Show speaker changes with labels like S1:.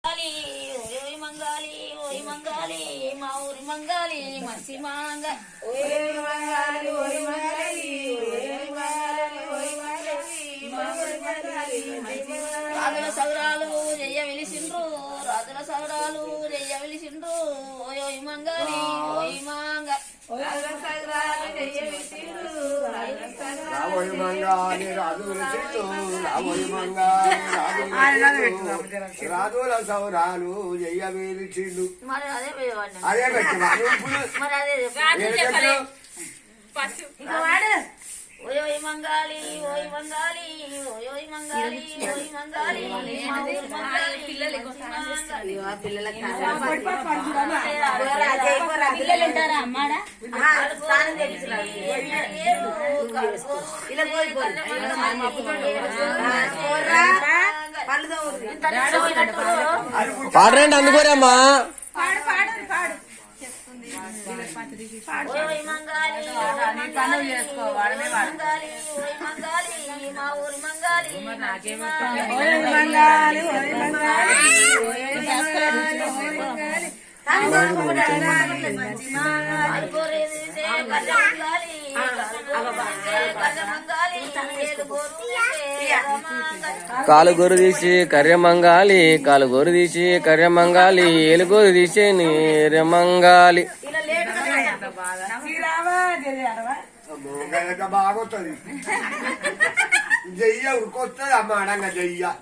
S1: ఓయ్ మంగాలి ఓయ్ మంగాలి మా ఊరి మంగాలి మంచి మాంగ రాజుల సౌరాలు జయ్య వెలిసిండ్రు రాజుల సౌరాలు జయ్య వెలిసిండ్రు ఓయ్ మంగాలి ఓయ్ మాంగ
S2: రాబోయి మంగాలి రాజు రాబోయి మంగాలి రాజుల సౌరాలు జయ్య వేలిచిండు
S1: మరి అదే
S2: అదే పెట్టి
S1: మరి అదే ఓయ్ మంగాలి ఓయ్ మంగాలి ఓయ్ మంగాలి ఓయ్ మంగాలి పిల్లలు ఉంటారా అమ్మాడా
S3: పాడరండి అందుకోరమ్మా
S1: ఓయ్ మంగాలి మంగాలి ఓయ్ మంగాలి మా ఊరి మంగాలి
S3: కాలు గొర్రు తీసి కర్రెమంగాలి కాలు గొర్రు తీసి కర్రెమంగాలి ఎలుగొరు తీసి నీరెమంగాలి
S2: బాగొస్తుంది జయ్య ఉరికొస్తుంది అమ్మ అడంగా జయ్య